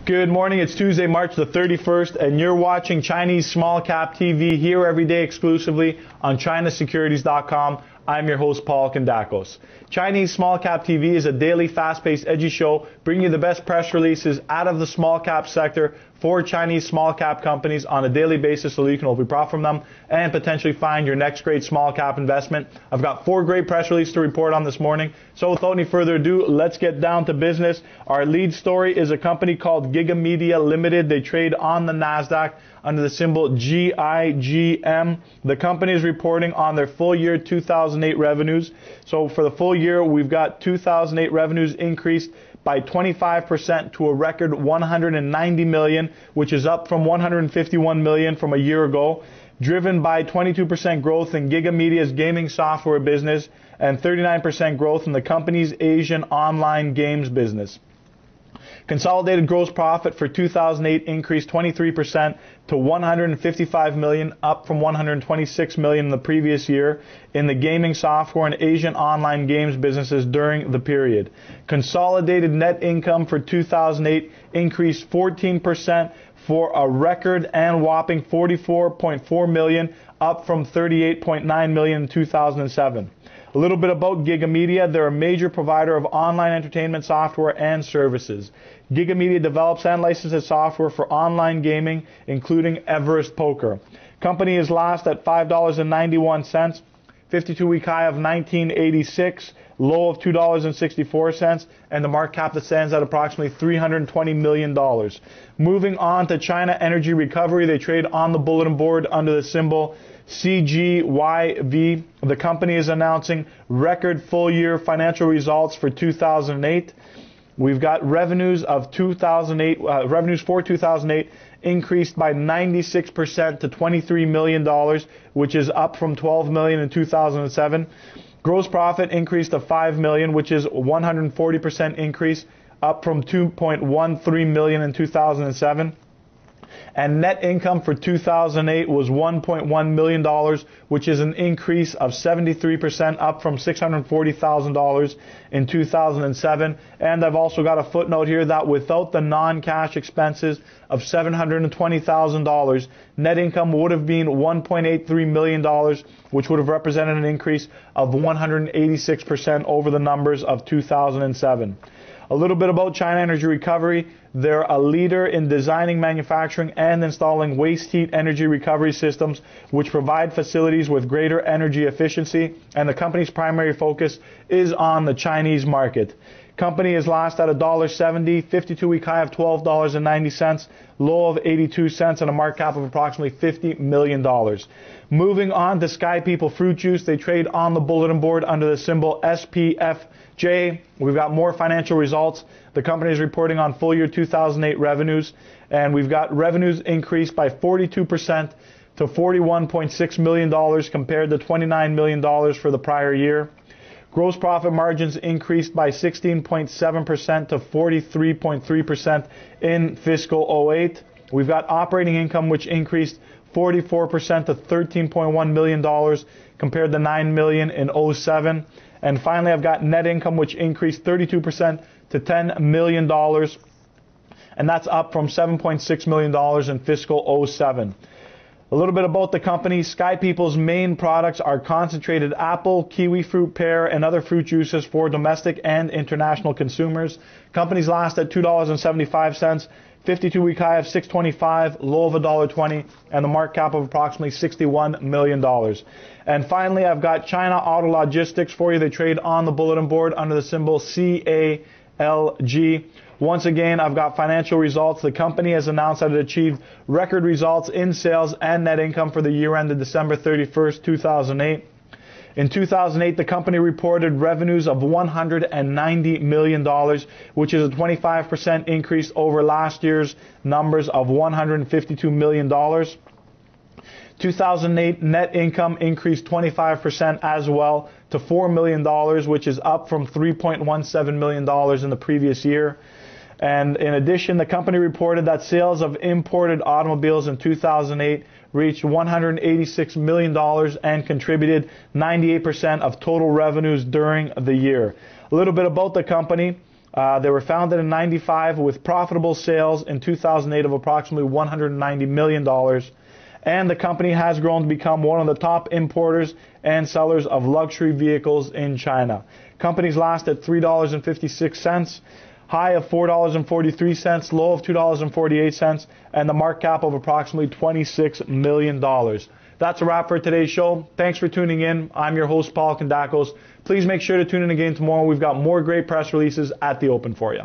Good morning. It's Tuesday, March the 31st, and you're watching Chinese Small Cap TV here every day exclusively on ChinaSecurities.com. I'm your host, Paul Kandakos. Chinese Small Cap TV is a daily, fast-paced, edgy show bringing you the best press releases out of the small cap sector for Chinese small cap companies on a daily basis so that you can hopefully profit from them and potentially find your next great small cap investment. I've got 4 great press releases to report on this morning. So without any further ado, let's get down to business. Our lead story is a company called GigaMedia Limited. They trade on the NASDAQ under the symbol GIGM. The company is reporting on their full year 2008 revenues. So for the full year, we've got 2008 revenues increased by 25% to a record 190 million, which is up from 151 million from a year ago, driven by 22% growth in GigaMedia's gaming software business and 39% growth in the company's Asian online games business. Consolidated gross profit for 2008 increased 23% to 155 million, up from 126 million in the previous year in the gaming software and Asian online games businesses during the period. Consolidated net income for 2008 increased 14% for a record and whopping 44.4 million, up from 38.9 million in 2007. A little bit about GigaMedia. They're a major provider of online entertainment software and services. GigaMedia develops and licenses software for online gaming, including Everest Poker. Company is last at $5.91, 52-week high of 1986, low of $2.64, and the market cap that stands at approximately $320 million. Moving on to China Energy Recovery, they trade on the bulletin board under the symbol CGYV. The company is announcing record full-year financial results for 2008. We've got revenues for 2008 increased by 96% to $23 million, which is up from $12 million in 2007. Gross profit increased to $5 million, which is 140% increase, up from $2.13 million in 2007. And net income for 2008 was $1.1 million, which is an increase of 73%, up from $640,000 in 2007. And I've also got a footnote here that without the non-cash expenses of $720,000, net income would have been $1.83 million, which would have represented an increase of 186% over the numbers of 2007. A little bit about China Energy Recovery. They're a leader in designing, manufacturing, and installing waste heat energy recovery systems, which provide facilities with greater energy efficiency, and the company's primary focus is on the Chinese market. Company is last at $1.70, 52-week high of $12.90, low of 82 cents, and a market cap of approximately $50 million. Moving on to SkyPeople Fruit Juice, they trade on the bulletin board under the symbol SPFJ. We've got more financial results. The company is reporting on full year 2008 revenues, and we've got revenues increased by 42% to $41.6 million compared to $29 million for the prior year. Gross profit margins increased by 16.7% to 43.3% in fiscal 08. We've got operating income, which increased 44% to $13.1 million compared to $9 million in 07. And finally, I've got net income, which increased 32% to $10 million, and that's up from $7.6 million in fiscal 07. A little bit about the company. SkyPeople's main products are concentrated apple, kiwi fruit, pear, and other fruit juices for domestic and international consumers. Company's last at $2.75, 52-week high of $6.25, low of $1.20, and the market cap of approximately $61 million. And finally, I've got China Auto Logistics for you. They trade on the bulletin board under the symbol CALG. Once again, I've got financial results. The company has announced that it achieved record results in sales and net income for the year ended December 31st, 2008. In 2008, the company reported revenues of $190 million, which is a 25% increase over last year's numbers of $152 million. 2008 net income increased 25% as well to $4 million, which is up from $3.17 million in the previous year. And in addition, the company reported that sales of imported automobiles in 2008 reached $186 million and contributed 98% of total revenues during the year. A little bit about the company. They were founded in 95 with profitable sales in 2008 of approximately $190 million. And the company has grown to become one of the top importers and sellers of luxury vehicles in China. Company's last at $3.56, high of $4.43, low of $2.48, and the market cap of approximately $26 million. That's a wrap for today's show. Thanks for tuning in. I'm your host, Paul Kandakos. Please make sure to tune in again tomorrow. We've got more great press releases at the open for you.